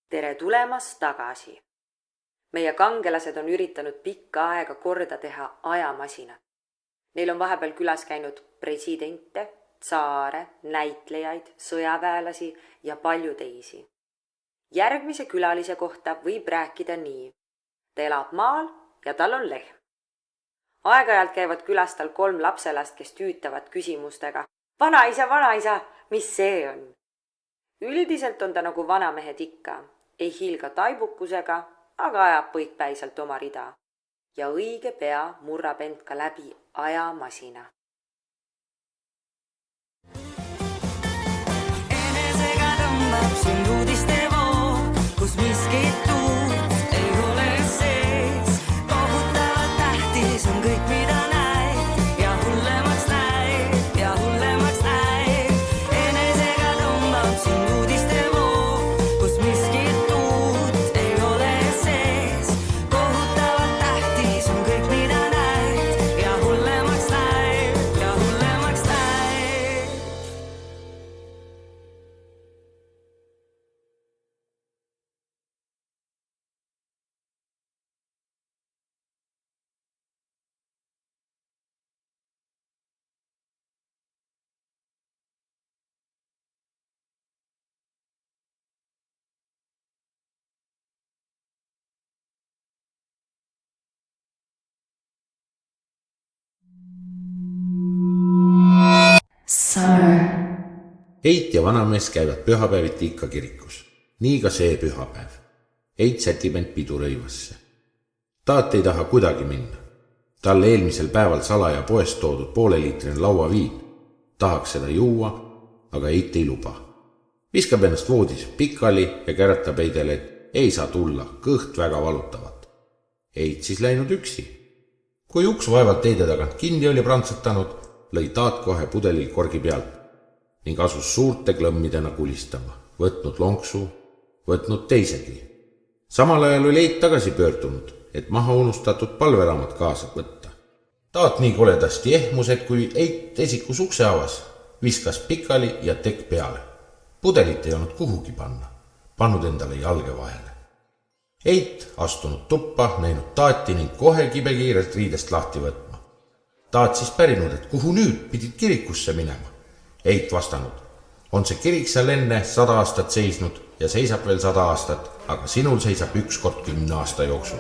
Tere tulemast tagasi. Meie kangelased on üritanud pikka aega korda teha ajamasinat. Neil on vahepeal külas käinud presidente, tsaare, näitlejaid, sõjaväelasi ja palju teisi. Järgmise külalise kohta võib rääkida nii. Ta elab maal ja tal on lehm. Aeg-ajalt käivad külas tal 3 lapselast, kes tüütavad küsimustega. Vanaisa, mis see on? Üldiselt on ta nagu vanamehed ikka. Ei hiilga taibukusega, aga ajab põikpäiselt oma rida. Ja õige pea murrab end ka läbi ajamasina. Enesega tõmbab sind uudiste voog, kus miskit tuud ei ole sees. Kohutavalt tähtis on kõik, mida näed ja hullemaks näed ja hullemaks näed. Enesega tõmbab sind uudiste voog, kus miskit tuud ei ole sees. Kohutavalt tähtis on kõik, mida näed ja hullemaks näed ja hullemaks näed. Eit ja vanamees käivad pühapäeviti ikka kirikus. Nii ka see pühapäev. Eit sätib end pidurõivasse. Taat ei taha kuidagi minna. Talle eelmisel päeval salaja poest toodud pooleliitrine lauaviin. Tahaks seda juua, aga Eit ei luba. Viskab ennast voodis pikali ja käratab Eidele, et ei saa tulla, kõht väga valutavat. Eit siis läinud üksi. Kui uks vaevalt Eide tagant kinni oli prantsatanud, lõi Taat kohe pudelil korgi pealt ning asus suurte klõmmidena kulistama, võtnud lonksu, võtnud teisegi. Samal ajal oli Eit tagasi pöördunud, et maha unustatud palveraamat kaasa võtta. Taat nii koledasti ehmus, et kui Eit esikus ukse avas, viskas pikali ja tekk peale. Pudelit ei olnud kuhugi panna, pannud endale jalge vahele. Eit astunud tuppa, näinud Taati ning kohe kibekiirelt riidest lahti võtma. Taat siis pärinud, et kuhu nüüd pidid kirikusse minema. Eit vastanud, on see kirik seal enne 100 aastat seisnud ja seisab veel 100 aastat, aga sinul seisab ükskord 10 aasta jooksul.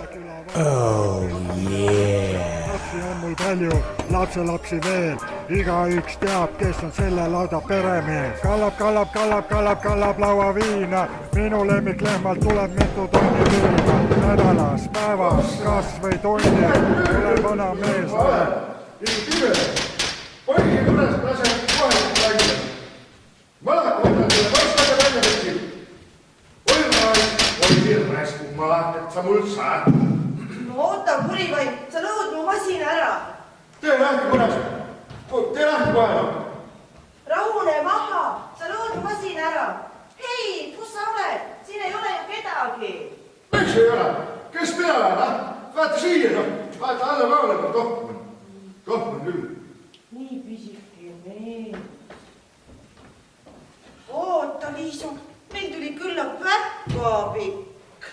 Oh yeah! Lapsi on mul palju, lapselapsi veel. Igaüks teab, kes on selle lauda peremees. Kallab lauaviina. Minu lemmiklehmalt tuleb mitu tonni viina. Nädalas, päevas, kas või tunni. Tule vana mees. Poigi tulest laseb kohe välja. Malakotad selle vastaga välja võtsid. Oi hirmes, kui malakad sa mul saad. No oota, kurivaim, sa lõhud mu masina ära. Tee lahti korras. Tee lahti kohe. Rahune maha, sa lõhud mu masina ära. Hei, kus sa oled? Siin ei ole ju kedagi. Miks ei ole? Kes mina olen? Vaata siia, vaata alla poole peal tohman. Tohman küll. Nii pisike meel. Oota, Liisu, meil tuli küllap päkapikk.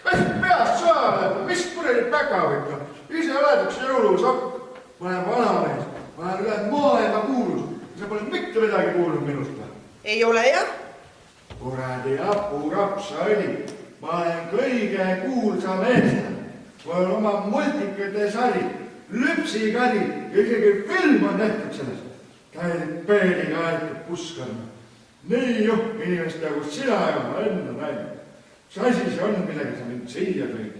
Mis peast saab? Mis kuradi päkavik? Ise oledaks jõulusokk. Ma olen vanamees. Ma olen üle maailma kuulus. Sa pole mitte midagi kuulnud minust. Ei ole jah? Kuradi apuraps sa oli. Ma olen kõige kuulsam eestlane. Mul on oma multikate sari, lüpsikari ja isegi film on tehtud sellest. Käid peeliga aetud puskama. Nii juhk inimest nagu sina ja ma enne näinud. Mis asi see on, millega sa mind siia tõid?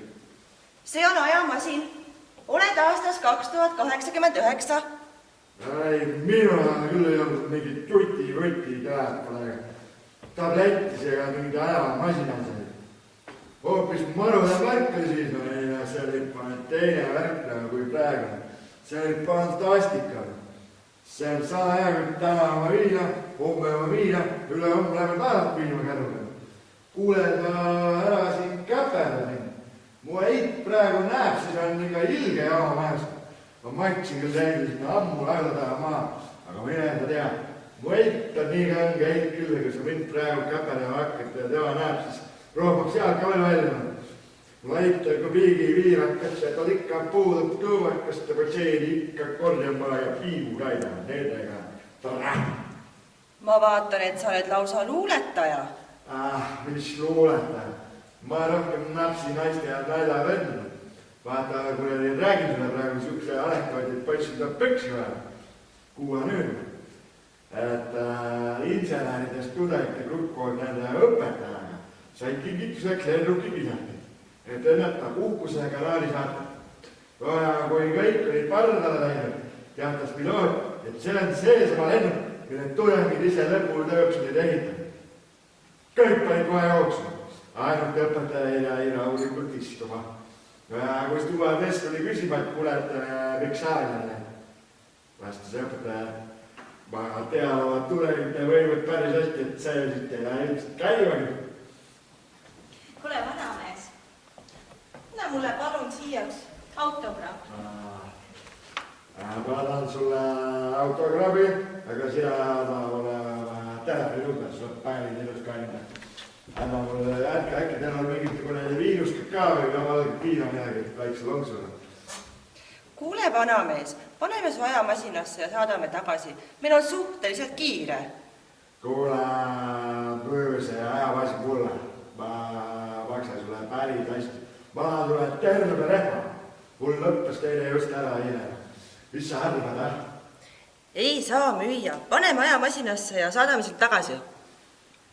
See on ajamasin. Oled aastas 2089. Ei, minu küll ei olnud mingid tuti-võti teatpole. Tablettis ega mingi ajamasina sai. Hoopis maruda värk oli siis, ja see oli teine värk kui praegu. See oli fantastika. See on sama hea, kui täna oma viina, homme oma viina, üle homme läheme taevalt viinima kärule. Kuuled ära siin käpelda mind. Mu Eit praegu näeb, siis on ikka ilge jama majas. Ma maitsin küll teile sinna ammu laula taha maha, aga mine enda tea. Mu Eit on nii kange Eit küll, kui sa mind praegu käpelema hakkad ja tema näeb, siis roomaks jalka veel välja. Laita kui piigi viirakas, et tal ikka puudub kõuvakast, aga seeni ikka korjama ja piibu kaidama nendega. Ma vaatan, et sa oled lausa luuletaja. Mis luuletaja? Ma rohkem napsi naiste ja nalja vendu. Vaata, kui räägin sulle praegu siukse anekdooti, et poissid on püksi vaja. Kuua nüüd. Et inseneridest tudengite grupp koos nende õpetajaga said kingituseks lennuki pidati. Et enneta uhkusega naari saata. Ja kui kõik olid pardale läinud, teatas piloot, et see on seesama lennuk, mille tudengid ise lõpul tööks olid ehitanud. Kõik panid kohe jooksma. Ainult õpetaja jäi rahulikult istuma. Ja kui stuvadest oli küsima, et kuule, et miks sa jälle? Vastas õpetaja, ma teavad tudengite võivad päris hästi, et see siit ei lähe ilmselt käivagi. Kuule, vanamees, anna mulle palun siiaks autograaf. Ma annan sulle autograafi, aga sina anna mulle telefoni number, sul on päevin ilus kanda. Anna mulle äkki teil on mingit viiruskad ka või valget piina midagi väikse lonksuga. Kuule, vanamees, paneme su ajamasinasse ja saadame tagasi. Meil on suhteliselt kiire. Kuule, pööse ajamasin mulle. Ma maksan sulle päris hästi. Ma annan sulle terve rehma. Mul lõppes teile just ära eile. Mis sa arvad, Ei saa müüa. Paneme ajamasinasse ja saadame sind tagasi.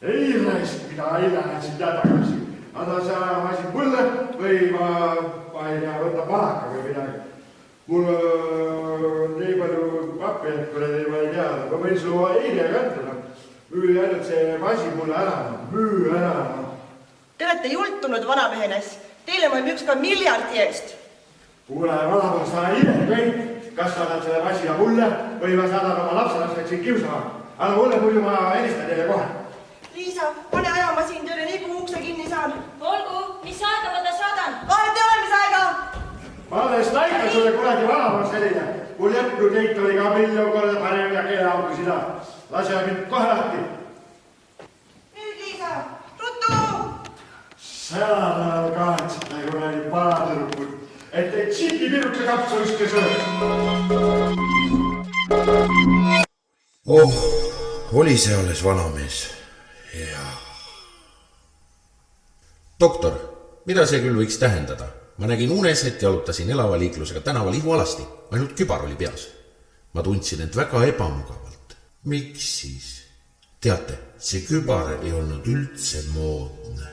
Ei raisk, mida ei lähe sinna tagasi. Anna see ajamasin mulle või ma ei tea, võtta palaka või midagi. Mul on nii palju pappi, et kui ma ei tea, ma võin sulle eile kanda. Müü ainult see masin mulle ära, müü ära. Te olete jultunud vanamehenes. Teile ma müüks ka miljardi eest. Kuule, vanamees, sa ise kõik. Kas sa annad selle masina mulle või ma saadan oma lapselapseks siin kiusama? Anna mulle, muidu ma helistan teile kohe. Liisa, pane ajamasin tööle nii kui ukse kinni saan. Olgu, mis aega ma ta saadan? Vahet olemise aega! Ma alles näitan sulle kuradi vanamees selline. Mul jätku teit oli ka miljon korda parem ja keele auku sida. Lase mind kohe lahti. Nüüd, Liisa, ruttu! Säädal kahetsid kuradi palatõrupud, et teid sipipirukse kapsuliste sööks. Oli see alles vanamees. Jaa. Doktor, mida see küll võiks tähendada? Ma nägin unes, et jalutasin elava liiklusega tänaval ihualasti, ainult kübar oli peas. Ma tundsin end väga ebamugavalt. Miks siis? Teate, see kübar ei olnud üldse moodne.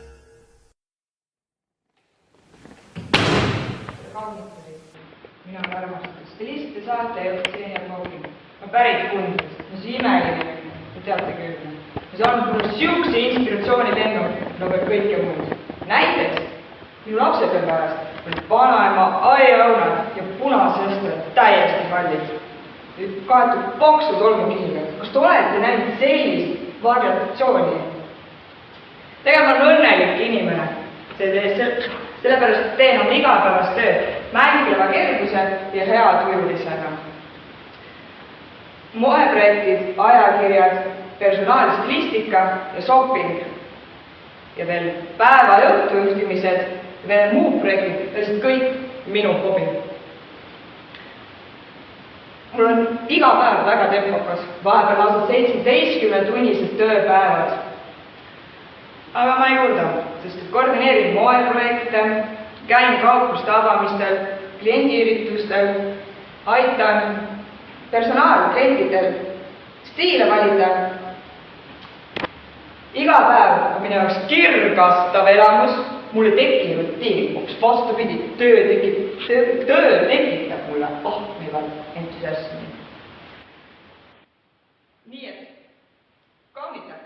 Mina olen armastus. Te lihtsalt saate ja siin ja koogin. Ma pärit kundest. Ma see imeline. Te teate küll. Ma saan mulle siukse inspiratsiooni teinud, nagu kõike muud. Näiteks, minu lapsepõlve ajast olid vanaema aiaõunad ja punasõstrad täiesti kallid. Kaetud paksu tolmukihiga. Kas te olete näinud sellist variatsiooni? Tegelikult on õnnelik inimene. Sellepärast teen oma igapäevast tööd mängleva kerguse ja hea tujulisega. Moeprojektid, ajakirjad, personaalstilistika ja shopping ja veel päeva ja õhtujuhtimised ja veel muud projektid, lihtsalt kõik minu hobi. Mul on iga päev väga tempokas, vahepeal lausa 17-tunnised tööpäevad. Aga ma ei kurda, sest koordineerin moeprojekte, käin kaupluste avamistel, kliendiüritustel, aitan personaalklientidel stiile valida. Iga päev on minu jaoks kirgastav elamus, mulle tekib rutiin, hoopis vastupidi, töö tekitab mulle ahmivat entusiasmi. Nii et, kaunitajad,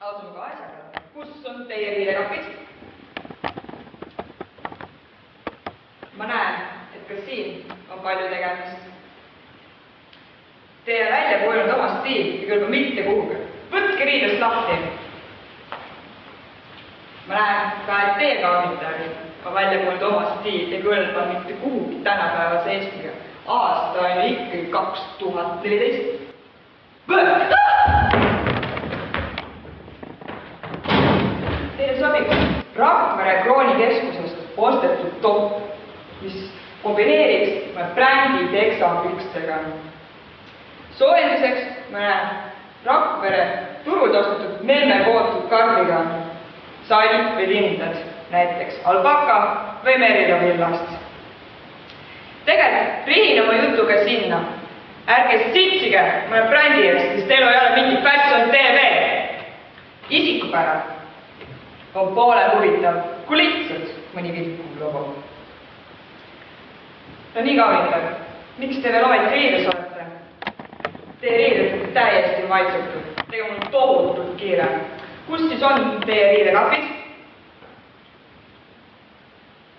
asume ka asjaga, kus on teie riidekapid? Ma näen, et ka siin on palju tegemist. Teie välja kujunud oma stiil ja kõlba mitte kuhugi. Võtke riidest lahti. Ma näen ka, et teie kaunitajad on välja kujunud oma stiil ja kõlba mitte kuhugi tänapäevase Eestiga. Aasta on ikkagi 2014. Teile sobib Rakvere kroonikeskusest ostetud topp, mis kombineeriks brändi teksapükstega. Soojenduseks mõne Rakvere turult ostetud memme kootud kardiga, sall või lindad, näiteks albaka või merilo villast. Tegelikult rihin oma jutuga sinna. Ärge sitsige mõne brändi eest, sest teil ei ole mingi Fashion TV. Isikupära on poole huvitav, kui lihtsalt mõni vilkuv logo. No nii kaunitab, miks te veel ometi riides olete? Teie riided on täiesti maitsetud, tega mul tohutult kiire. Kus siis on teie riidekapid?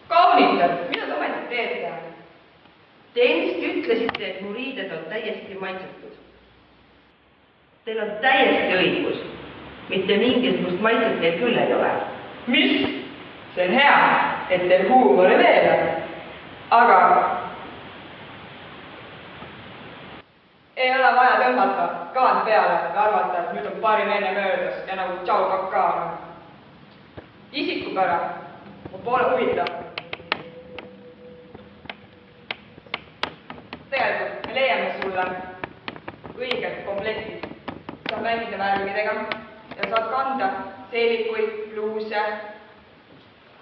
Kaunitab, mida te ometi teete? Te ennist ütlesite, et mu riided on täiesti maitsetud. Teil on täiesti õigus. Mitte mingisugust maitset teil küll ei ole. Mis? See on hea, et teil huumori veel on. Aga ei ole vaja tõmmata kaant peale ja arvata, et nüüd on parim enne möödas ja nagu tšau kakaa. Isikupära on poole huvitav. Tegelikult me leiame sulle õiged komplektid. Saad mängida värvidega ja saad kanda seelikuid, bluuse,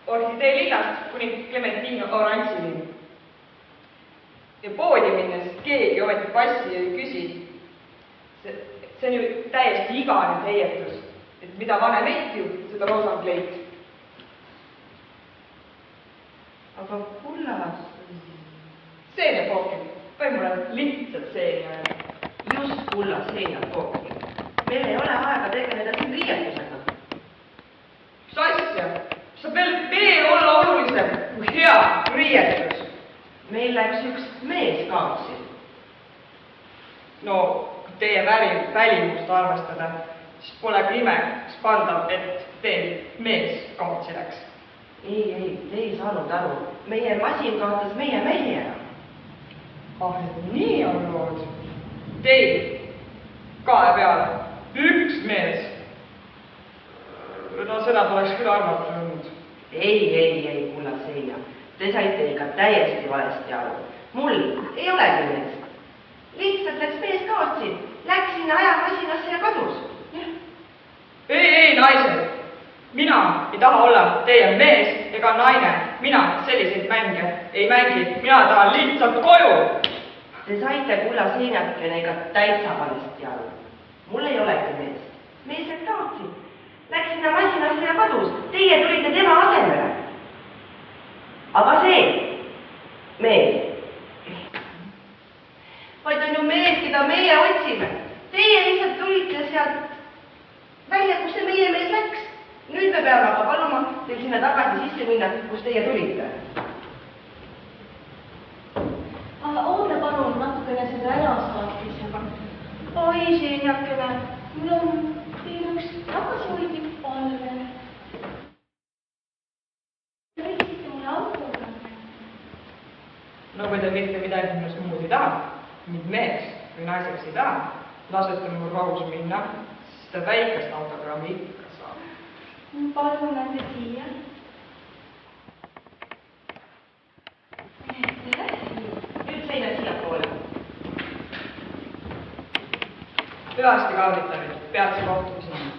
orhidee lillast kuni Clementine oranžini. Ja poodi minnes keegi ometi passi ei küsi. See on ju täiesti igane heietus, et mida vanem eikju, seda roosam kleit. Aga kullas... Seenepookil, või mulle lihtsalt seenia. Just kullas seenepookil. Meil ei ole aega tegeleda siin riietusega. Mis asja? Saab veel olla olulisem kui hea riietus. Meil läks üks mees kaotsi. No, kui teie välimust arvestada, siis pole imeks pandav, et teil mees kaotsi läks. Ei, te ei saanud aru. Meie masin kaotas meie mehi ära. Ah, et nii on lood. Teil kae peale üks mees. No seda poleks küll arvatud olnud. Ei, kulla seina. Te saite ikka täiesti valesti aru. Mul ei olegi mees. Lihtsalt läks mees kaotsi. Läks sinna ajamasinasse ja kadus. Ei, naised. Mina ei taha olla teie mees ega naine. Mina selliseid mänge ei mängi. Mina tahan lihtsalt koju. Te saite kulla seinakene ikka täitsa valesti aru. Mul ei olegi mees. Mees läks kaotsi. Läks sinna masinasse ja kadus. Teie tulite tema asemele. Aga see mees, vaid on ju mees, keda meie otsime. Teie lihtsalt tulite sealt välja, kus see meie mees läks. Nüüd me peame aga paluma teil sinna tagasi sisse minna, kus teie tulite. Oota palun natukene seda elasaatmisega. Oi, seenjakene. Mul on teil üks tagasihoidlik palve. Te võiksite mulle auto panna. No kui te mitte midagi minust muud ei taha, mind mees või naiseks ei taha, lasete mul rahus minna, siis ta väikest autogrammi ikka saab. Palun ande siia. Nüüd seina siia poole. Hüvasti kaunitanud, peatse kohtumiseni.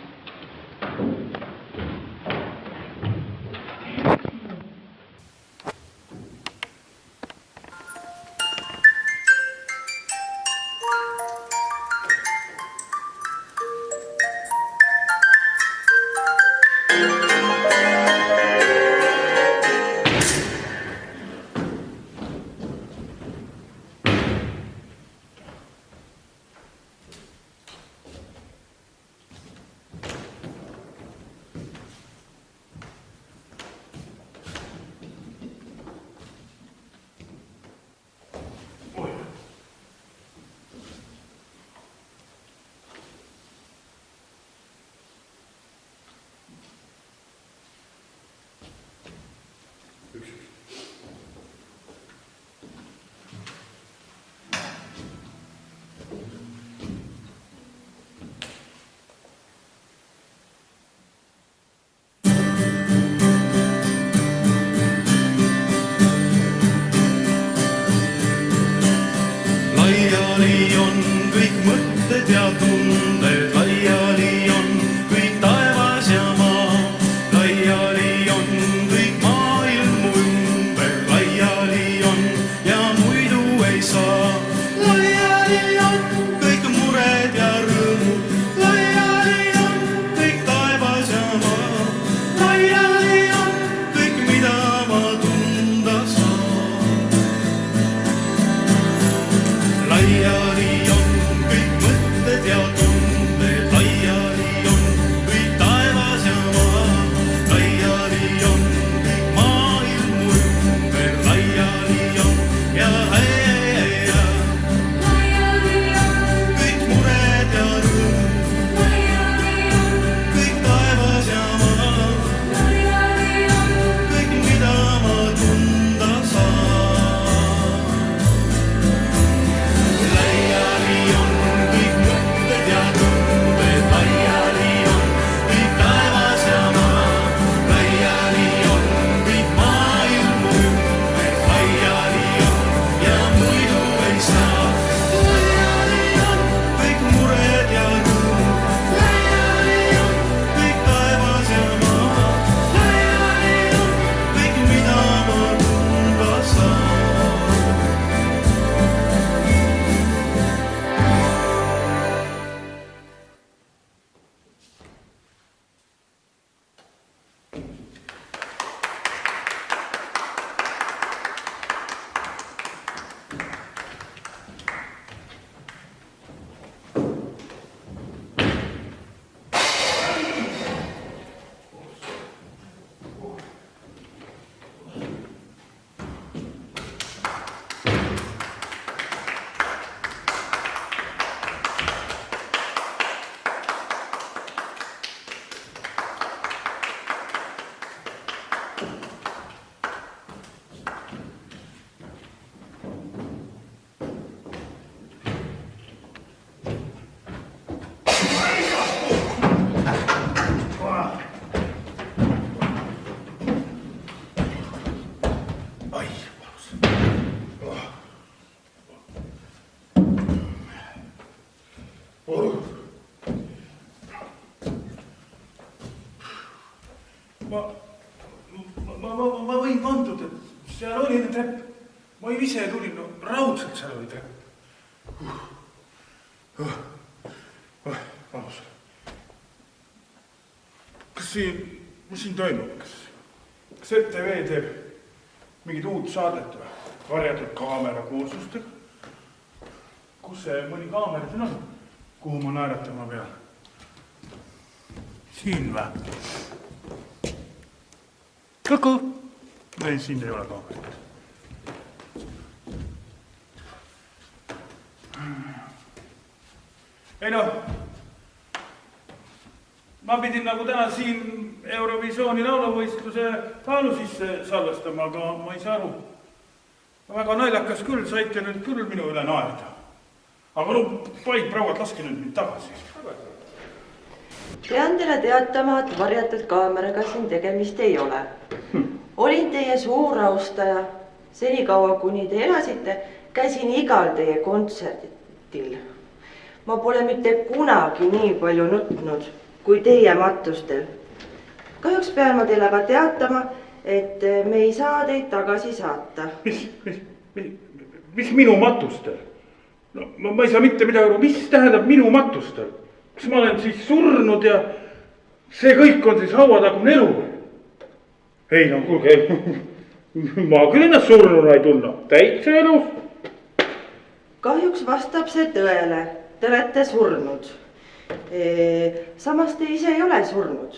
mõtted ja tunded laiali on kõik taevas ja maa. Laiali on kõik maailmu ümber, laiali on ja muidu ei saa. Laiali on kõik mured ja rõõmud, laiali on kõik taevas ja maa. Laiali on kõik, mida ma tunda saan. Laiali on kõik mõtted ja tunded, laiali on kõik taevas ja maa. Laiali on kõik maailmu ümber, laiali on ja laiali on kõik mured ja rõõmud, laiali on kõik taevas ja maa. Laiali on kõik, mida ma tunda saan. Laiali on kõik mõtted ja tunded, laiali on kõik taevas ja maa. Laiali on kõik maailmu ümber, laiali on ja muidu ei saa. Laiali on kõik mured ja rõõmud, laiali on kõik taevas ja maa. Laiali on kõik, mida ma tunda saan. Ai, valus. Ma võin vanduda, et seal oli trepp. Ma ju ise tulin, no raudselt seal oli trepp. Valus. Mis siin toimub? Kas RTV teeb mingit uut saadet või? Varjatud kaamera kursustega? Kus see mõni kaamera siin on? Kuhu ma naeratama pean? Siin või? Kuku! Ei, siin ei ole kaamerat. Ei noh, ma pidin nagu täna siin Eurovisiooni lauluvõistluse laulu sisse salvestama, aga ma ei saa aru. Väga naljakas küll, saite nüüd küll minu üle naerda. Aga no, paid prouad, laske nüüd mind tagasi. Pean teile teatama, et varjatud kaameraga siin tegemist ei ole. Olin teie suur austaja. Senikaua, kuni te elasite, käisin igal teie kontsertil. Ma pole mitte kunagi nii palju nutnud kui teie matustel. Kahjuks pean ma teile aga teatama, et me ei saa teid tagasi saata. Mis minu matustel? No, ma ei saa mitte midagi aru, mis tähendab minu matustel? Kas ma olen siis surnud ja see kõik on siis hauatagune elu? Ei no kuulge, ma küll ennast surnuna ei tunna, täitsa elus. Kahjuks vastab see tõele, te olete surnud. Samas te ise ei ole surnud.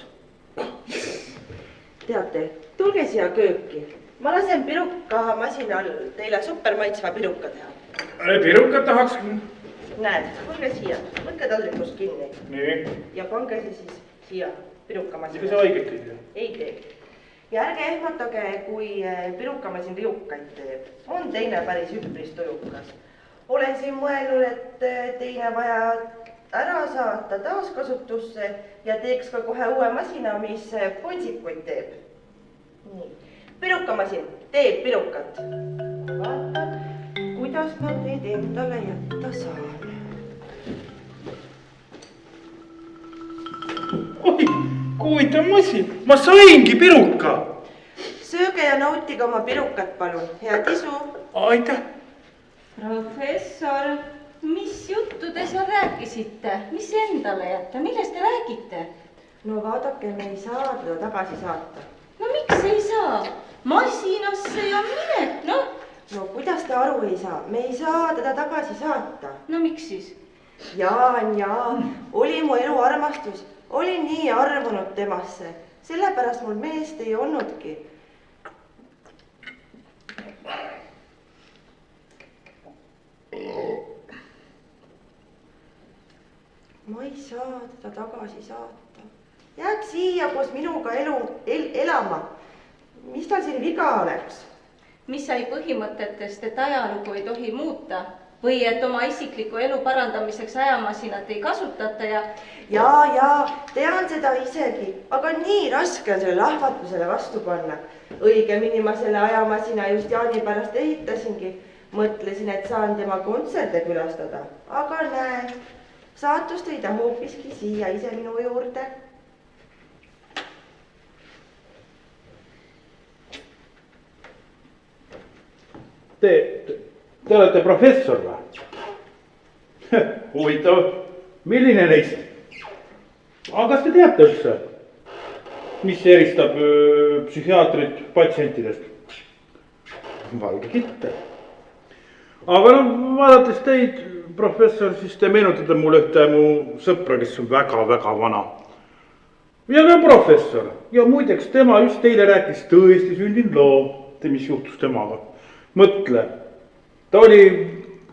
Teate, tulge siia kööki. Ma lasen piruka masinal teile supermaitsva piruka teha. Pirukat tahaks. Näed, tulge siia, võtke taldrikust kinni. Nii. Ja pange see siis siia pirukamasina. Ega see haiget ei tee? Ei tee. Ja ärge ehmatage, kui pirukamasin riukaid teeb. On teine päris üpris tujukas. Olen siin mõelnud, et teine vaja ära saata taaskasutusse ja teeks ka kohe uue masina, mis ponsikuid teeb. Nii. Pirukamasin teeb pirukat. Vaatan, kuidas ma teid endale jätta saan. oi, huvitav masin, ma saingi piruka. Sööge ja nautige oma pirukat, palun. Head isu. Aitäh. Professor, mis juttu te seal rääkisite? Mis endale jätta? Millest te räägite? No vaadake, me ei saa teda tagasi saata. No miks ei saa? Masinasse ja minek, noh. No kuidas te aru ei saa? Me ei saa teda tagasi saata. No miks siis? Jaan, oli mu elu armastus. Olin nii armunud temasse. Sellepärast mul meest ei olnudki. Ma ei saa teda tagasi saata. Jääb siia koos minuga elama. Mis tal siin viga oleks? Mis sai põhimõtetest, et ajalugu ei tohi muuta? Või et oma isikliku elu parandamiseks ajamasinat ei kasutata ja... Jaa, tean seda isegi, aga nii raske on selle lahvatusele vastu panna. Õigemini ma selle ajamasina just Jaani pärast ehitasingi. Mõtlesin, et saan tema kontserte külastada. Aga näe, saatus tõi ta hoopiski siia ise minu juurde. Te olete professor või? Huvitav, milline neist? Aga kas te teate üldse, mis eristab psühhiaatrit patsientidest? Valge kitter. Aga vaadates teid, professor, siis te meenutate mulle ühte mu sõpra, kes on väga-väga vana. Ja ka professor. Ja muideks, tema just teile rääkis tõesti sündinud loo, mis juhtus temaga. Mõtle, ta oli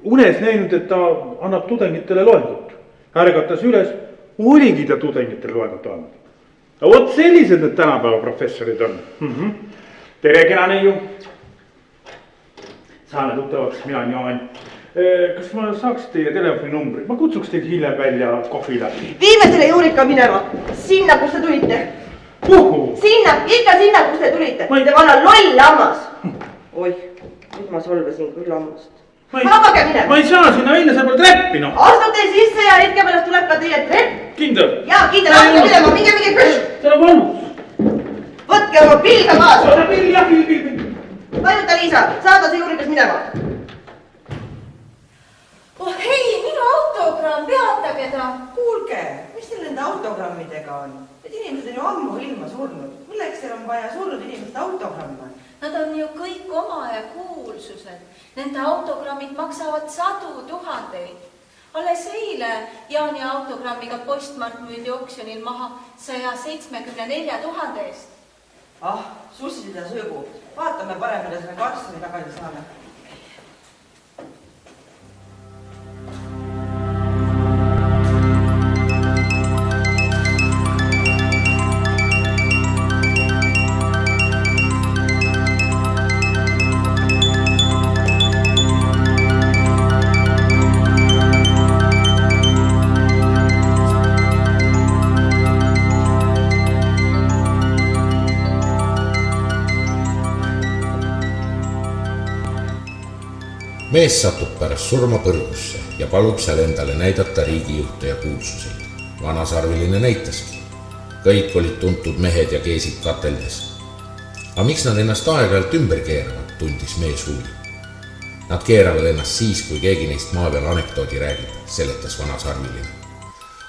unes näinud, et ta annab tudengitele loengut. Ärgatas üles, oligi ta tudengitele loengut andnud. Ja vot sellised need tänapäeva professorid on. Tere, kena neiu. Saame tuttavaks, mina on Jaan. Kas ma saaks teie telefoninumbri? Ma kutsuks teid hiljem välja kohvile. Viime selle Juurika minema. Sinna, kus te tulite. Sinna, ikka sinna, kus te tulite. Te vana loll hammas. Oih. Nüüd ma solvasin küll hammast. Hakkage minema! Ma ei saa sinna minna, sa pole treppi, noh! Astute sisse ja hetke pärast tuleb ka teie trepp! Kindel? Jaa, kindel, hakkage minema, minge küll! See on valus! Võtke oma pilga kaasa! Oda pill, jah, pill! Vajuta, Liisa, saada see Juurikas minema! Oh hei, minu autogramm, peatage ta! Kuulge, mis teil nende autogrammidega on? Need inimesed on ju ammu ilma surnud. Milleks teil on vaja surnud inimeste autogramme? Nad on ju kõik oma ja kuulsused. Nende autogrammid maksavad 100 000. Alles eile Jaani autogrammiga postmark müüdi oksjonil maha 174 000 eest. Ah, sussid ja söögu. Vaatame parem, mida selle Karlssoni tagasi saame. Mees satub pärast surma põrgusse ja palub seal endale näidata riigijuhte ja kuulsuseid. Vanasarviline näitaski. Kõik olid tuntud mehed ja keesid kateldes. Aga miks nad ennast aeg-ajalt ümber keeravad, tundis mees huvi. Nad keeravad ennast siis, kui keegi neist maa peal anekdoodi räägib, seletas vanasarviline.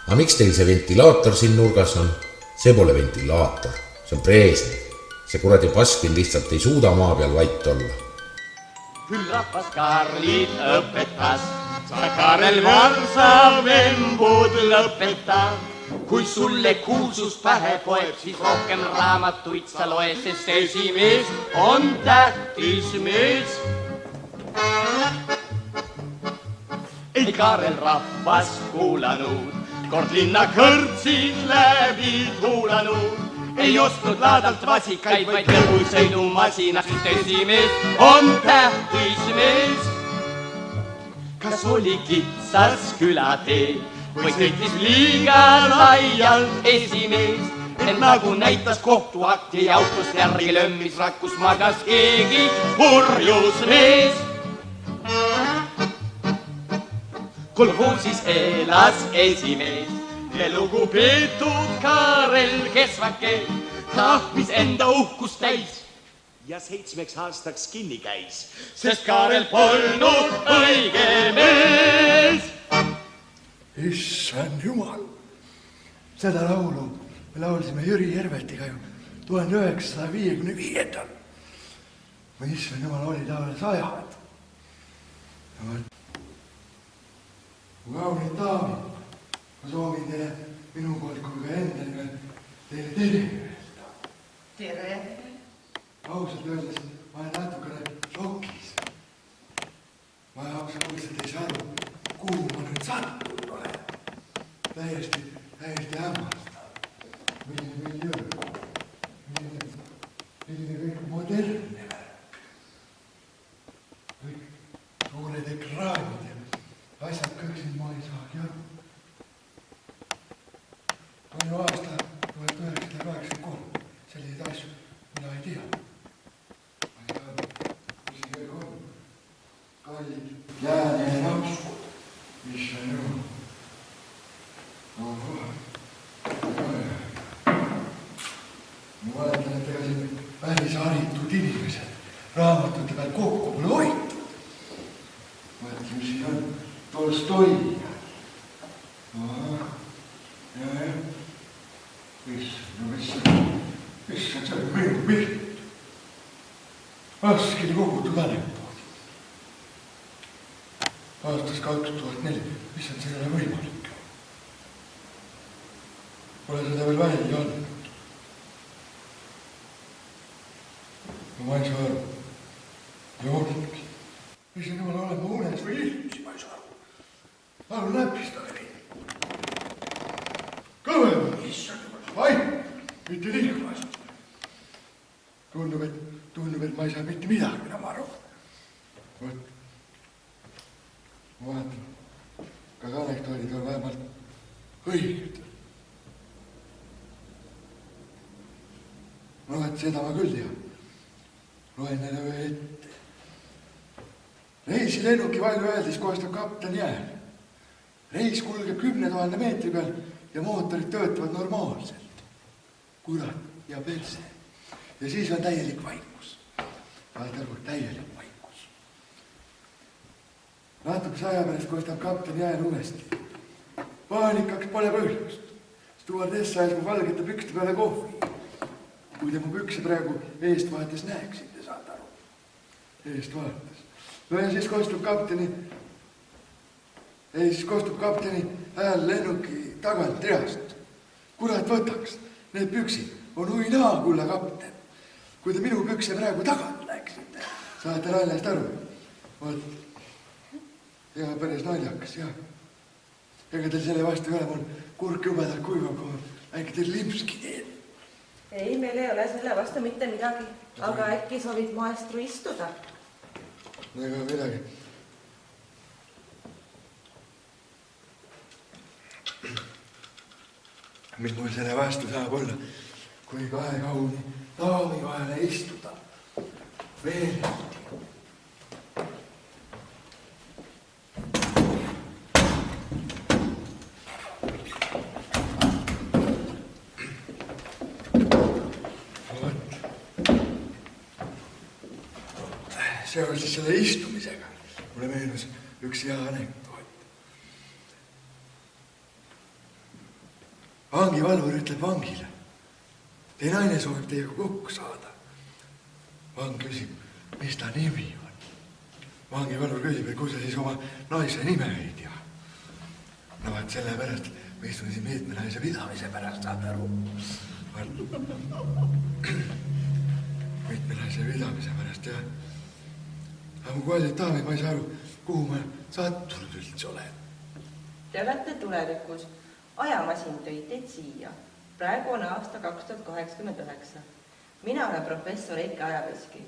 Aga miks teil see ventilaator siin nurgas on? See pole ventilaator, see on Brežnev. See kuradi Baskvin lihtsalt ei suuda maa peal vait olla. Küll rahvas Karlit õpetas, sa Karel Varsa vembud lõpeta. Kui sulle kuulsust pähe poeb, siis rohkem raamatuid sa loe, sest esimees on tähtis mees. Ei Karel rahvas kuulanud, kord linna kõrtsid läbi tuulanud. Ei ostnud laadalt vasikaid, vaid lõbusõidumasina, sest esimees on tähtis mees. Kas oli kitsas külatee või sõitis liiga laialt esimees, et nagu näitas kohtuakti ja autost järgi lömmis rakus magas keegi purjus mees. Kolhoosis elas esimees ja lugupeetud Karel kesvake tahmis enda uhkust täis ja 7 aastaks kinni käis, sest Kaarel polnud õige mees. Issand jumal, seda laulu me laulsime Jüri Hervetiga ju 1955. Ma issand jumal, oli ta alles ajad. Kaunid daamid, ma soovin teile minu poolt kui ka enda nimel teile tere öelda. Tere. Ausalt öeldes ma olen natukene šokis. Ma absoluutselt ei saa aru, kuhu ma nüüd sattunud olen. Täiesti hämmastav. Milline miljöö, milline kõik modernne värk. Kõik suured ekraanid ja asjad kõik siin ma ei saagi aru. Minu aasta 1983, selliseid asju mina ei tea. Ma ei tea, mis see kõik on. Kallid jääne napsud, mis on ju. Ma mäletan, et ega siin päris haritud inimesed raamatute peal kokku pole hoitud. Mõtleme, mis siin on Tolstoi. Mis on see minu pilt? Askili kogutud anekdoodi. Aastas 2004, mis on sellele võimalik? Pole seda veel välja olnud. Ma ei saa aru. Ja ootadki. Mis on jumal olema unes või ilmsi, ma ei saa aru. Aru läpistada neid. Kõvema, issand jumal. Ai, mitte liiga asjad. Tundub, et ma ei saa mitte midagi enam aru. Võt. Ma vaatan, kas anekdoodid on vähemalt õiged. No, et seda ma küll tean. Loen neile ühe ette. Reisi lennuki valju öeldes koostab kapten jääl. Reis kulgeb 10 000 meetri peal ja mootorid töötavad normaalselt. Kurat ja perse. Ja siis on täielik vaikus. Vaata aru, täielik vaikus. Natukese aja pärast koostab kapten jääl uuesti. Paanikaks pole põhjust. Stuvardess ajas mu valgete pükste peale kohvi. Kui te mu pükse praegu eest vaates näeksite, saad aru. Eest vaates. No ja siis kostub kapteni hääl lennuki tagant reast. Kurat võtaks, need püksid on uinaa, kulla kapten. Kui te minu pükse praegu tagant läksite, saate naljast aru. Vaat, ja päris naljakas, jah. Ega teil selle vastu ei ole, mul kurk jubedalt kuivab, kui äkki teil limpski teed. Ei, meil ei ole selle vastu mitte midagi, aga äkki soovid maestru istuda? Ega midagi. Mis mul selle vastu saab olla, kui kahe kauni daami vahele istuda? Veel. Seoses selle istumisega mulle meenus üks hea anekdoot. Vangivalvur ütleb vangile, teie naine soovib teiega kokku saada. Vang küsib, mis ta nimi on. Vangivalvur küsib, et kui sa siis oma naise nime ei tea. No vaat selle pärast, me istume siin meetme naise pidamise pärast, saad aru. Meetme naise pidamise pärast, jah. Aga mu kallid daamid, ma ei saa aru, kuhu ma sattunud üldse olen. Te olete tulevikus. Ajamasin tõid teid siia. Praegu on aasta 2089. Mina olen professor Eike Ajaveski,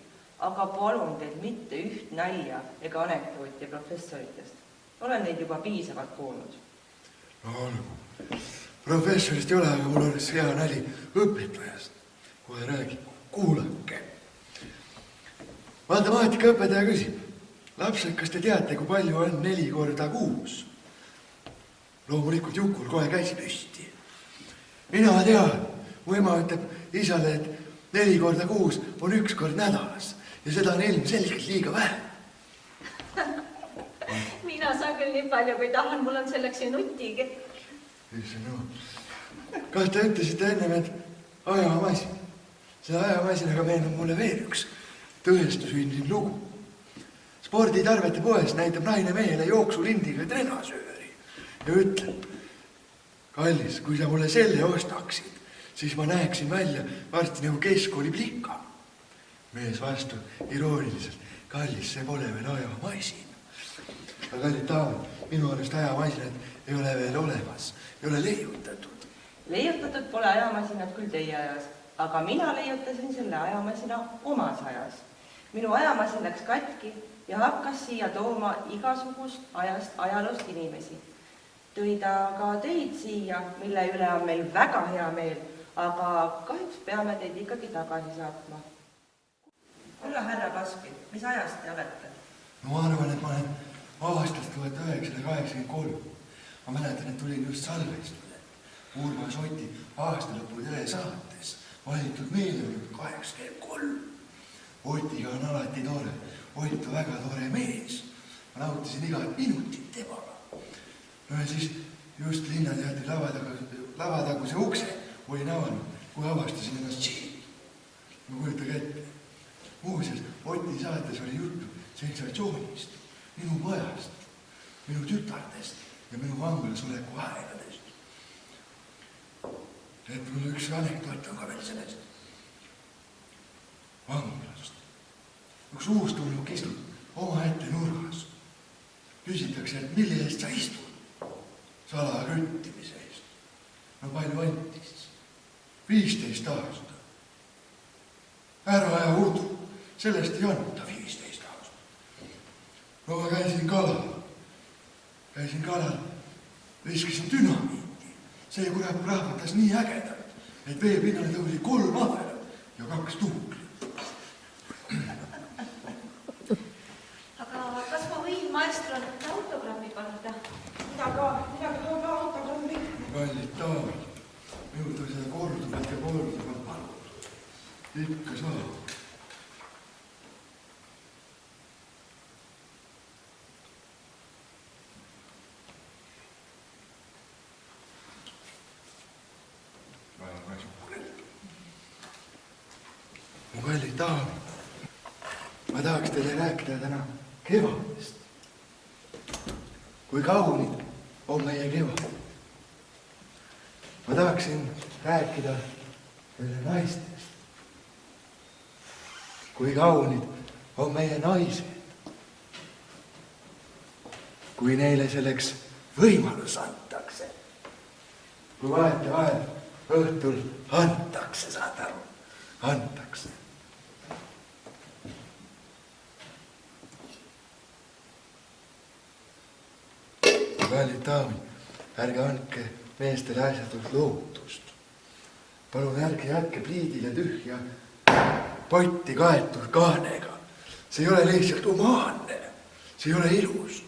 aga palun teid mitte üht nalja ega anekdooti professoritest. Olen neid juba piisavalt kuulnud. No olgu. Professorist ei ole, aga mul oleks hea nali õpetajast. Kohe räägi, kuulake. Matemaatikaõpetaja küsib, lapsed, kas te teate, kui palju on 4 korda 6? Loomulikult Jukul kohe käsi püsti. Mina tean, mu ema ütleb isale, et 4 korda kuus on 1 kord nädalas ja seda on ilmselgelt liiga vähe. mina saan küll nii palju, kui tahan, mul on selleks ju nutige. Kas te ütlesite ennem, et ajamasin? Selle ajamasinaga meenub mulle veel üks tõestusündinud lugu. Sporditarvete poes näitab naine mehele jooksulindiga trenasööri ja ütleb, kallis, kui sa mulle selle ostaksid, siis ma näeksin välja varsti nagu keskkooli plika. Mees vastu irooniliselt, kallis, see pole veel ajamasin. Aga kallid daamid, minu arust ajamasinad ei ole veel olemas, ei ole leiutatud. Leiutatud pole ajamasinad küll teie ajas, aga mina leiutasin selle ajamasina omas ajas. Minu ajamasin läks katki ja hakkas siia tooma igasugust ajaloost inimesi. Tõi ta ka teid siia, mille üle on meil väga hea meel, aga kahjuks peame teid ikkagi tagasi saatma. Kulla härra Baskin, mis ajast te olete? No ma arvan, et ma olen aastast 1983. Ma mäletan, et tulin just salvestusele. Urmas Oti aastalõpu telesaates valitud meeleolud 83. Otiga on alati tore. Ott on väga tore mees. Ma nautisin igat minutit temaga. No ja siis just Linnateatri lavataguse ukse olin avanud, kui avastasin ennast siin. Ma kujutage ette. Muuseas, Oti saates oli juttu sensatsioonist, minu majast, minu tütardest ja minu vangelas oleku aegadest. Et mul üks anekdoot on ka veel sellest. Vanglast. Üks uustulnuk istub oma ette nurgas. Küsitakse, et mille eest sa istud? Salaküttimise eest. No palju antis? 15 aastat. Ära aja udu. Sellest ei anta 15 aastat. No ma käisin kalal, viskasin dünamiiti. See kurat rahvatas nii ägedalt, et veepinnale tõusi 3 ahvelat ja 2 tuuklit. Aga kas ma võin maestronit autogrammi paluda? Midagi toob autogrammi. Kallid daamid, minult on seda korduvalt palunud. Ikka saab. Mu kallid daamid, ma tahaks teile rääkida täna kevadest. Kui kaunid on meie kevad. Ma tahaksin rääkida teile naistest. Kui kaunid on meie naised. Kui neile selleks võimalus antakse. Kui vahetevahel õhtul antakse, saad aru, antakse. Kallid daamid, ärge andke meestele asjatult lootust. Palun ärge jätke pliidile tühja potti kaetud kaanega. See ei ole lihtsalt humaanne. See ei ole ilus.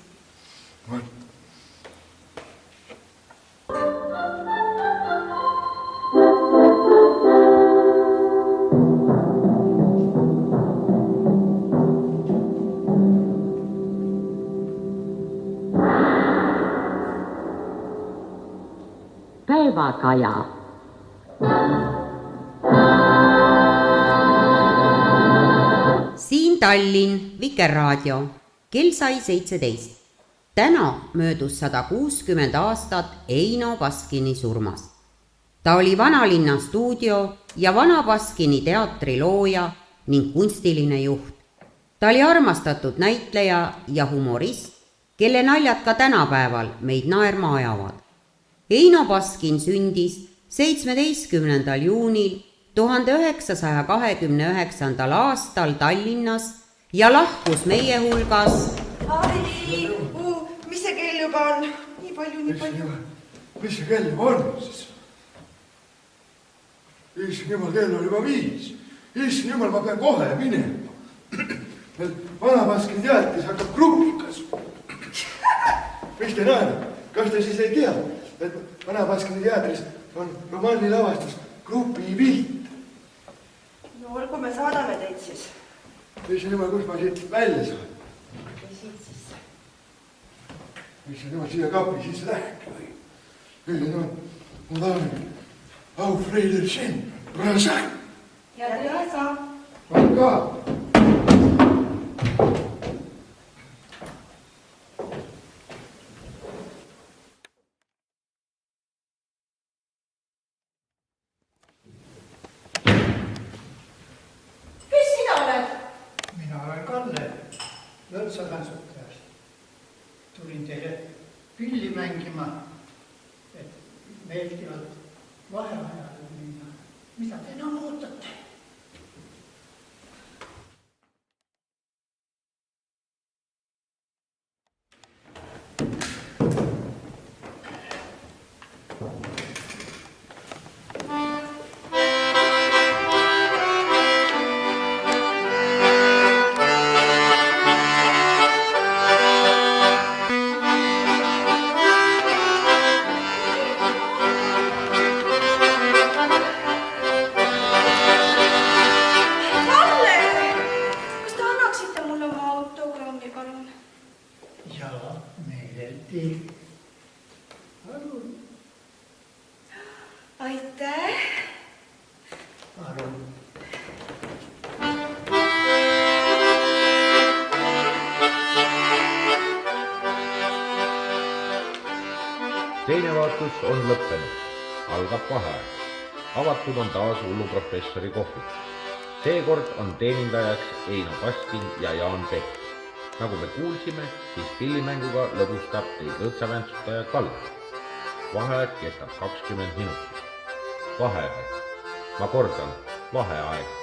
Päevakaja. Siin Tallinn, Vikerraadio. Kell sai 17. Täna möödus 160 aastat Eino Baskini surmast. Ta oli Vanalinna stuudio ja Vana Baskini teatri looja ning kunstiline juht. Ta oli armastatud näitleja ja humorist, kelle naljad ka tänapäeval meid naerma ajavad. Eino Baskin sündis 17. juunil 1929. aastal Tallinnas ja lahkus meie hulgas. Harri, mis see kell juba on? Nii palju. Mis see kell juba on siis? Issand jumal, kell on juba 5. Issand jumal, ma pean kohe minema. Vana Baskini teatis hakkab grupikas. Mis te näed? Kas te siis ei tea, et Vana Baskini teatris on romaani lavastus grupi pilt. no olgu, me saadame teid siis. Issand jumal, kus ma siit välja saan? siit sisse. Issand jumal, siia kapi sisse lähebki või? Issand jumal, ma tahan Auf Wiedersehen, Brasak. ja teasa. On ka. Mina olen Kalle, lõõtsatantsutajas. Tulin teile pilli mängima, et meeldivalt vaheajale minna. Mida te enam ootate? Aitäh. Palun. Teine vaatus on lõppenud. Algab vaheaeg. Avatud on taas hulluprofessori kohvik. Seekord on teenindajaks Eino Baskin ja Jaan Pehk. Nagu me kuulsime, siis pillimänguga lõbustab teid lõõtsaväntsustaja Kalle. Vaheaeg kestab 20 minutit. Vaheaeg. Ma kordan, vaheaeg.